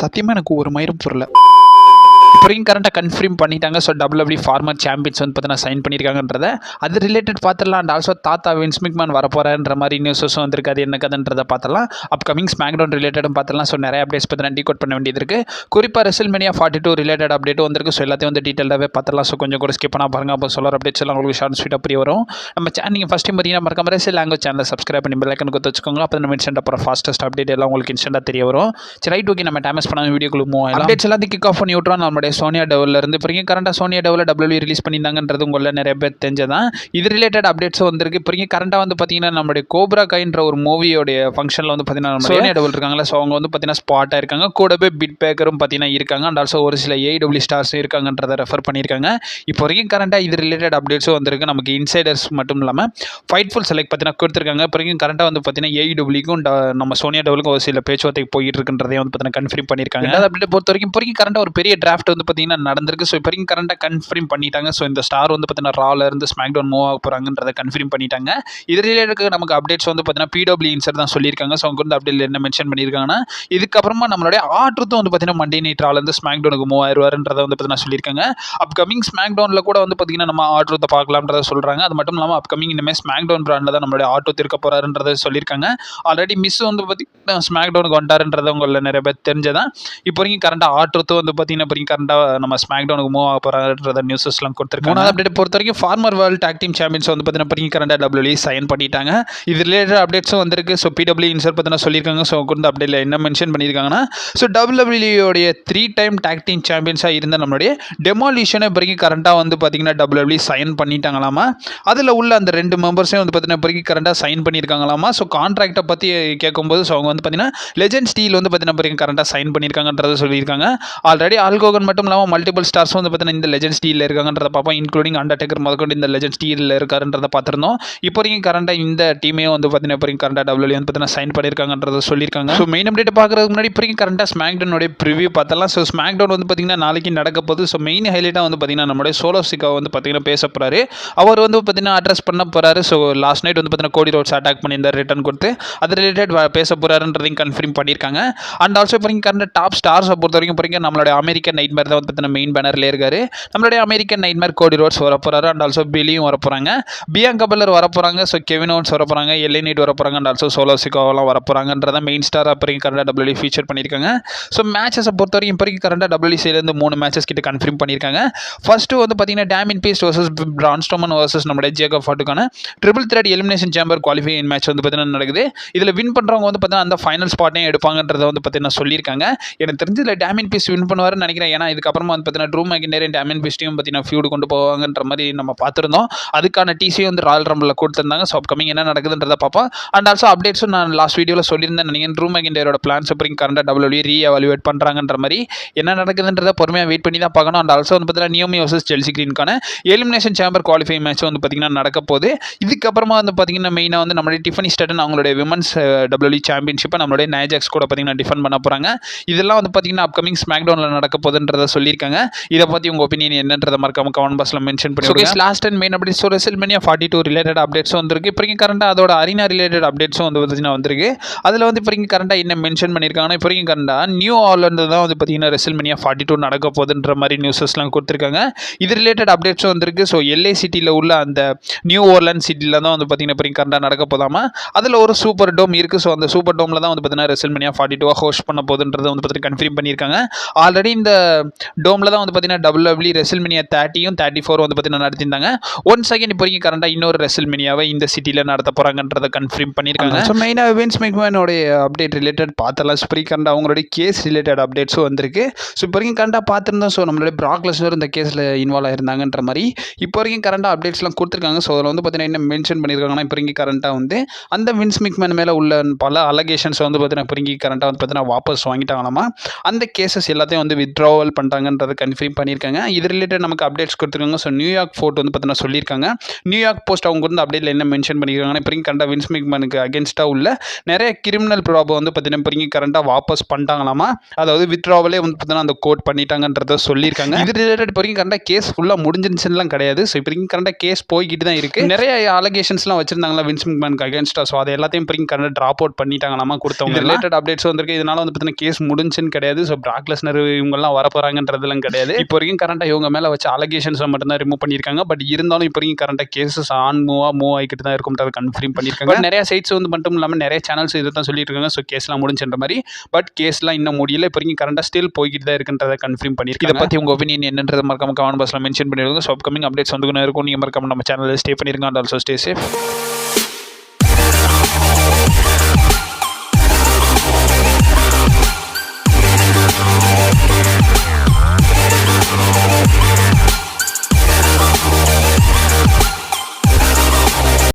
சத்தியமாக எனக்கு ஒரு மயிரும் புரியல. இப்போ வரைக்கும் கரண்ட்டாக கன்ஃபார்ம் பண்ணிட்டாங்க. ஸோ WWE ஃபார்மர் சாம்பியன்ஸ் வந்து பார்த்தீங்கன்னா சைன் பண்ணியிருக்காங்கன்றத அது ரிலேட்டட் பார்த்துடலாம். அண்ட் ஆல்சோ தாத்தா வின்ஸ் மெக்மேன் வரப்போகிறன்ற மாதிரி நியூஸஸும் வந்திருக்கு. அது என்ன கதைன்றதை பார்த்துலாம். அப்கமிங் ஸ்மாக்டவுன் ரிலேட்டடும் பார்த்துலாம். ஸோ நிறைய அப்டேட்ஸ் பார்த்தீங்கன்னா டீகோட் பண்ண வேண்டியது இருக்குது. குறிப்பாக WrestleMania 42 ரிலேட்டட் அப்டேட்டும் வந்திருக்கு. ஸோ எல்லாத்தையும் வந்து டீட்டெயிலாகவே பார்த்துலாம். ஸோ கொஞ்சம் கூட ஸ்கிப் பண்ணால் பாருங்கள். அப்போ சொல்கிற அப்டேட்ஸ் எல்லாம் உங்களுக்கு ஷார்ட் ஸ்வீட்டாக புரிய வரும். நம்ம சேனல் நீங்கள் ஃபஸ்ட் டைம் பார்த்தீங்கன்னா மறக்காம ரெசில் லாங்குவேஜ் சேனலை சப்ஸ்கிரைப் பண்ணி பெல் ஐக்கன் கொடுத்து வச்சுக்கோங்க. அப்போ நம்ம இன்ஸ்டன்ட் அப்புறம் ஃபாஸ்டஸ்ட் அப்டேட் எல்லாம் உங்களுக்கு இன்ஸ்டன்ட்டாக தெரிய வரும். சரி ரைட், ஓகே. நம்ம டைமஸ் பண்ண வீடியோக்குள்ள மூவ் ஆகலாம். அப்டேட்ஸ் எல்லாத்தையும் கிக் ஆஃப் பண்ணி விட்றோம். நம்மளுடைய சோனியா டெவலில் இருந்து இப்போ கரண்டாக சோனியா டெவலில் WWE ரிலீஸ் பண்ணியிருந்தாங்கன்றது உங்களில் நிறைய பேர் தெரிஞ்சதான். இது ரிலேட்டட் அப்டேட்ஸும் வந்திருக்கு. இப்போ கரண்டாக வந்து பார்த்தீங்கன்னா நம்மளுடைய கோப்ரா கைன்ற ஒரு மூவியோடைய ஃபங்க்ஷனில் வந்து பார்த்தீங்கன்னா நம்ம சோனியா டெவல் இருக்காங்களா. ஸோ அவங்க வந்து பார்த்தீங்கன்னா ஸ்பாட்டாக இருக்காங்க. கூடவே பிட் பேக்கரும் பார்த்தீங்கன்னா இருக்காங்க. அண்ட் ஆல்சோ ஒரு சில AEW ஸ்டார்ஸும் இருக்காங்கன்றதை ரெஃபர் பண்ணியிருக்காங்க. இப்போ வரைக்கும் கரண்டாக இது ரிலேட்டட் அப்டேட்ஸும் வந்திருக்கு. நமக்கு இன்சைடர்ஸ் மட்டும் இல்லாமல் ஃபைட்ஃபுல் செலக்ட் பார்த்தீங்கன்னா கொடுத்துருக்காங்க. இப்போ வரைக்கும் கரண்டாக வந்து பார்த்தீங்கன்னா AEWக்கும் நம்ம சோனியா டெவலுக்கும் ஒரு சில பேச்சுவார்த்தைக்கு போயிட்டு இருக்குன்றதையும் வந்து பார்த்தீங்கன்னா கன்ஃபார்ம் பண்ணியிருக்காங்க. அப்டேட் பொறுத்த வரைக்கும் இப்போ வரைக்கும் கரண்டாக ஒரு பெரிய டிராஃப்ட் வந்து பார்த்தீங்கன்னா நடந்திருக்கு. ஸோ இப்போ வரைக்கும் கரண்டாக கன்ஃபார்ம் பண்ணிட்டாங்க. ஸோ இந்த ஸ்டார் வந்து பார்த்தீங்கன்னா ரால இருந்து ஸ்மாக்டவுன் மூவ் ஆக போகிறாங்கன்றதை கன்ஃபார்ம் பண்ணிட்டாங்க. இது ரிலேட்டட் நமக்கு அப்டேட்ஸ் வந்து பார்த்தீங்கன்னா PW இன்சர் தான் சொல்லியிருக்காங்க. ஸோ அவங்க வந்து அப்டேட் என்ன மென்ஷன் பண்ணியிருக்காங்கன்னா இதுக்கப்புறமா நம்மளுடைய ஆட்ருத்தும் வந்து பார்த்தீங்கன்னா மண்டே நைட் ரால இருந்து ஸ்மாக்டவுனுக்கு மூவ் ஆயிடுவாருன்றதை வந்து பார்த்தீங்கன்னா சொல்லியிருக்காங்க. அப்கமிங் ஸ்மாக்டவுனில் கூட வந்து பார்த்தீங்கன்னா நம்ம ஆட்ருத்தை பார்க்கலாம்ன்றதை சொல்கிறாங்க. அது மட்டும் இல்லாமல் அப்கமிங் இனிமேல் ஸ்மாக்டவுன் பிராண்டில் தான் நம்மளுடைய ஆட்ரு இருக்க போகிறாருன்றதை சொல்லியிருக்காங்க. ஆல்ரெடி மிஸ் வந்து பார்த்தீங்கன்னா ஸ்மாக்டவுனுக்கு வந்துட்டாருன்றதை உங்களில் நிறைய பேர் தெரிஞ்சதான். இப்போ வரைக்கும் கரண்டாக ஆட்ருத்தும் வந்து பார்த்தீங்கன்னா இப்போ கரண்டாக நம்ம ஸ்மாக்டவுனுக்கு மூவ் ஆக போகிறாருன்றத நியூஸஸ்லாம் கொடுத்துருக்காங்க. மூணாவது அப்டேட் பொறுத்த வரைக்கும் former world tag team champions வந்து பார்த்தீங்கன்னா கரண்டாக WWE சைன் பண்ணிட்டாங்க. இது ரிலேட்டட் அப்டேட்ஸும் வந்திருக்கு. ஸோ PW இன்சர் பார்த்தீங்கன்னா சொல்லியிருக்காங்க. ஸோ வந்து அப்டேட்டில் என்ன மென்ஷன் பண்ணியிருக்காங்கன்னா so WWE 3 time tag team சாம்பியன்ஸாக இருந்த நம்மளுடைய டெமாலிஷனை கரண்டாக வந்து பார்த்தீங்கன்னா WWE சைன் பண்ணிட்டாங்களாமா. அதில் உள்ள அந்த 2 மெம்பர்ஸையும் வந்து பார்த்தீங்கன்னா கரண்டாக சைன் பண்ணியிருக்காங்களாமா. ஸோ கான்ட்ராக்டை பற்றி கேட்கும்போது ஸோ அவங்க வந்து பார்த்தீங்கன்னா லெஜெண்ட் ஸ்டீல் வந்து பார்த்தீங்கன்னா கரண்டாக சைன் பண்ணியிருக்காங்கன்றதை சொல்லியிருக்காங்க. ஆல்ரெடி ஆல்கோகன் மட்டும் இல்லாமல் மல்டிபிள் ஸ்டார்ஸ் வந்து பார்த்தீங்கன்னா இந்த லெஜெண்ட் ஸ்டீலில் இருக்காங்கன்றத பார்ப்போம். இன்க்ளூடிங் அண்டர்டேக்கர் முதற்கொண்டு இந்த லெஜெண்ட் ஸ்டீலில் இருக்காருன்றதை பார்த்துருந்தோம். இப்போ வரைக்கும் கரண்டாக இந்த டீமையும் வந்து பார்த்தீங்கன்னா கரண்டாக WWE வந்து பார்த்தீங்கன்னா சைன் பண்ணியிருக்காங்கன்றதை சொல்லியிருக்காங்க. ஸோ மெயின் அப்டேட் பார்க்குறதுக்கு முன்னாடி இப்போ கரண்டாக ஸ்மாக்டவுனுடைய ப்ரிவியூ பார்த்தலாம். ஸோ ஸ்மாக்டவுன் வந்து பார்த்தீங்கன்னா நாளைக்கு நடக்க போகுது. ஸோ மெயின் ஹைலைட்டாக வந்து பார்த்தீங்கன்னா நம்மளுடைய சோலோ சிக்கா வந்து பார்த்தீங்கன்னா பேச போகிறாரு. அவர் வந்து பார்த்தீங்கன்னா அட்ரஸ் பண்ண போகிறாரு. ஸோ லாஸ்ட் நைட் வந்து பார்த்தீங்கன்னா கோடி ரோட்ஸ் அட்டாக் பண்ணியிருந்தார், ரிட்டர்ன் கொடுத்து அது ரிலேட்டட் பேச போகிறாருன்றதையும் கன்ஃபார்ம் பண்ணியிருக்காங்க. அண்ட் ஆல்சோ இப்போ கரண்ட் டாப் ஸ்டார்ஸை பொறுத்த வரைக்கும் நம்மளுடைய அமெரிக்கன் நைட்மேர் தான் வந்து பார்த்தீங்கன்னா மெயின் பேனரில் இருக்காரு. நம்மளுடைய அமெரிக்கன் நைட்மேர் கோடி ரோட்ஸ் வர போகிறாரு. அண்ட் ஆல்சோ பிலியும் வர போகிறாங்க, பியாங்கா பெல்லர் வர போகிறாங்க, ஸோ கெவின் ஓவன்ஸ் வர போகிறாங்க, LA நைட் வர போகிறாங்க, அண்ட் ஆல்சோ சோலோ சிக்காவெல்லாம் வர போகிறாங்கன்றத மெயின் ஸ்டார் அப்புறம் கரண்டாக WWE ஃபீச்சர் பண்ணியிருக்காங்க. ஸோ மேட்சஸை பொறுத்த வரைக்கும் இப்போ கரண்டாக WWE சைட்லேருந்து 3 மேட்சஸ் கிட்ட கன்ஃபார்ம் பண்ணியிருக்காங்க. ஃபர்ஸ்ட்டு வந்து பார்த்தீங்கன்னா Damian Priest versus Braun Strowman versus நம்மளுடைய ஜேக்கப் ஃபாட்டுக்கான triple threat elimination chamber qualifying match வந்து பார்த்தீங்கன்னா நடக்குது. இதில் வின் பண்ணுறவங்க வந்து பார்த்தீங்கன்னா அந்த ஃபைனல் ஸ்பாட்டையும் எடுப்பாங்கன்றத வந்து பார்த்தீங்கன்னா சொல்லியிருக்காங்க. எனக்கு தெரிஞ்சு இதில் டேமின் பீஸ்ட் வின் பண்ணுவாருன்னு நினைக்கிறேன். ஏன்னா இதுக்கப்புறமா வந்து பார்த்தீங்கன்னா ட்ரூ மேக்கின்டேர் டேமின் பீஸ்ட்டையும் பார்த்தீங்கன்னா ஃபியூடு கொண்டு போவாங்கன்ற மாதிரி நம்ம பார்த்துருந்தோம். அதுக்கான டிசியும் வந்து ராயல் ரம்பிளில் கொடுத்துருந்தாங்க. ஸோ அப்கமிங் என்ன நடக்குதுன்றதை பார்ப்போம். அண்ட் ஆல்சோ அப்டேட்ஸும் நான் லாஸ்ட் வீடியோவில் சொல்லியிருந்தேன் நினைக்கிறேன். ட்ரூ மேக்கின்டேரோட பிளான்ஸ் அப்புறம் கரண்டாக WWE ரீஎவாலுவேட் பண்ணுறாங்கன்ற மாதிரி என்ன நடக்குதுன்றதை பொறுமையாக வெயிட் பண்ணி தான் பார்க்கணும். அண்ட் ஆல்சோ வந்து பார்த்தீங்கன்னா நியோமி வர்சஸ் செல்சி கிரீனுக்கான எலிமினேஷன் சேம்பர் குவாலிஃபைங் மேட்ச் வந்து பார்த்தீங்கன்னா நடக்க போகுது. இதுக்கப்புறமா வந்து பார்த்தீங்கன்னா மெயினாக வந்து நம்மளுடைய டிஃபனி ஸ்டட்டன் அவங்களுடைய விமன்ஸ் WWE சாம்பியன்ஷிப்பை நம்மளுடைய நைஜாக்ஸ் கூட பார்த்தீங்கன்னா டிஃபன் பண்ண போகிறாங்க. இதெல்லாம் வந்து பார்த்தீங்கன்னா அப்கமிங் ஸ்மாக்டவுனில் நடக்க போகுதுன்றதை சொல்லியிருக்காங்க. இதை பற்றி உங்கள் ஒப்பீனியன் என்னன்றதை மறக்காம கமெண்ட் பாக்ஸில் மென்ஷன் பண்ணி last and main updates WrestleMania 42 related அப்டேட்ஸும் வந்திருக்கு. இப்போ கரண்டாக அதோட அரினா ரிலேட்டட் அப்டேட்ஸும் வந்து பார்த்தீங்கன்னா வந்திருக்கு. அதில் வந்து இப்போ கரண்டாக என்ன மென்ஷன் பண்ணியிருக்காங்கன்னா இப்போ கரண்டாக நியூ ஆர்லாண்டில் தான் வந்து பார்த்தீங்கன்னா WrestleMania 42 நடக்க போகுதுன்ற மாதிரி நியூஸஸ்லாம் கொடுத்துருக்காங்க. இது ரிலேட்டட் அப்டேட்ஸும் வந்திருக்கு. ஸோ LA சிட்டியில் உள்ள அந்த நியூ ஓர்லாண்ட் சிட்டியில் தான் வந்து பார்த்தீங்கன்னா இப்போ கரண்டாக நடக்க போதாமா. அதில் ஒரு சூப்பர் டோம் இருக்குது. ஸோ அந்த சூப்பர் டோமில் தான் வந்து பார்த்தீங்கன்னா WrestleMania 42 ஹோஸ்ட் பண்ண போகுதுன்றதை வந்து பார்த்தீங்கன்னா கன்ஃபார்ம் பண்ணியிருக்காங்க. ஆல்ரெடி இந்த டோமில் தான் வந்து பார்த்தீங்கன்னா WWE WrestleMania 30யும் 34 வந்து பார்த்தீங்கன்னா நடத்திருந்தாங்க. ஒன்ஸ் அகைன் இப்போ கரண்டாக இன்னொரு WrestleManiaவை இந்த சிட்டியில் நடத்த போகிறாங்கன்றதை கன்ஃபார்ம் பண்ணியிருக்காங்க. ஸோ மெயினாக வின்ஸ் மெக்மேனோடைய அப்டேட் ரிலேட்டட் பார்த்தலாம். ஸோ கரண்டாக அவங்களுடைய கேஸ் ரிலேட்டட் அப்டேட்ஸும் வந்திருக்கு. ஸோ இப்போ கரண்டாக பார்த்துருந்தோம். ஸோ நம்மளுடைய பிராக் லெஸ்னர் இந்த கேஸில் இன்வால்வ் ஆயிருந்தாங்கன்ற மாதிரி இப்போ கரண்டாக அப்டேட்ஸ்லாம் கொடுத்துருக்காங்க. ஸோ அதில் வந்து பார்த்தீங்கன்னா என்ன மென்ஷன் பண்ணியிருக்காங்கன்னா இப்போ கரண்டாக வந்து அந்த வின்ஸ் மெக்மேன் மேலே உள்ள பல அலகேஷன்ஸ் வந்து பார்த்தீங்கன்னா இப்போ கரண்டாக வந்து பார்த்தீங்கன்னா வாபஸ் வாங்கிட்டாங்களாமா. அந்த கேசஸ் எல்லாத்தையும் வந்து வித்ட்ராவல் கிரிமினல் பண்ணிட்டாங்கன்றதை கன்ஃபார்ம் பண்ணியிருக்காங்க. இது ரிலேட்டட் நமக்கு அப்டேட்ஸ் கொடுத்துருக்காங்க. ஸோ நியூயார்க் ஃபோர்ட் வந்து பார்த்தீங்கன்னா சொல்லியிருக்காங்க. நியூயார்க் போஸ்ட் அவங்க வந்து அப்டேட்டில் என்ன மென்ஷன் பண்ணியிருக்காங்கன்னா, இப்போ கரண்டாக வின்ஸ் மெக்மேனுக்கு அகேன்ஸ்டாக உள்ள நிறைய கிரிமினல் ப்ராப்ளம் வந்து பார்த்தீங்கன்னா இப்போ கரண்டாக வாபஸ் பண்ணிட்டாங்களாமா. அதாவது வித்ட்ராவலே வந்து பார்த்தீங்கன்னா அந்த கோட் பண்ணிட்டாங்கன்றத சொல்லியிருக்காங்க. இது ரிலேட்டட் இப்போ கரண்டாக கேஸ் ஃபுல்லாக முடிஞ்சிருச்சுலாம் கிடையாது. ஸோ இப்போ கரண்டாக கேஸ் போய்கிட்டு தான் இருக்குது. நிறைய அலிகேஷன்ஸ்லாம் வச்சிருந்தாங்களா வின்ஸ் மெக்மேனுக்கு அகேன்ஸ்டாக. ஸோ அதை எல்லாத்தையும் இப்போ கரண்டாக ட்ராப் அவுட் பண்ணிட்டாங்களாமா கொடுத்தவங்க. ரிலேட்டட் அப்டேட்ஸ் வந்திருக்கு. இதனால வந்து பார்த்தீங்கன்னா கேஸ் முடிஞ்சுன்னு கிடையாது. ஸோ பிராக் லெஸ்னர் இவங்கெல்லாம் வர போகிறாங்கன்றதுலாம் கிடையாது. இப்போ வரைக்கும் கரண்டாக இவங்க மேலே வச்ச அலிகேஷன்ஸை மட்டும்தான் ரிமூவ் பண்ணியிருக்காங்க. பட் இருந்தாலும் இப்போ வரைக்கும் கரண்டாக கேஸஸ் மூவ் ஆகிக்கிட்டு தான் இருக்கும்ன்றதை கன்ஃபார்ம் பண்ணியிருக்காங்க. நிறைய சைட்ஸ் வந்து மட்டும் இல்லாமல் நிறைய சேனல்ஸ் இதை தான் சொல்லிட்டு இருக்காங்க. ஸோ கேஸ்லாம் முடிஞ்சுன்ற மாதிரி. பட் கேஸ்லாம் இன்னும் முடியல. இப்போ வரைக்கும் கரண்டாக ஸ்டில் போய்கிட்டு தான் இருக்குன்றதை கன்ஃபார்ம் பண்ணியிருக்காங்க. இதை பற்றி உங்கள் ஒப்பீனியன் என்னன்றதை மறக்காம கமெண்ட் பாக்ஸில் மென்ஷன் பண்ணிடுங்க. ஸோ அப்கமிங் அப்டேட்ஸ் வந்து இருக்கும். நீங்கள் மறக்காம நம்ம சேனலில் ஸ்டே பண்ணிருங்க. And also stay safe.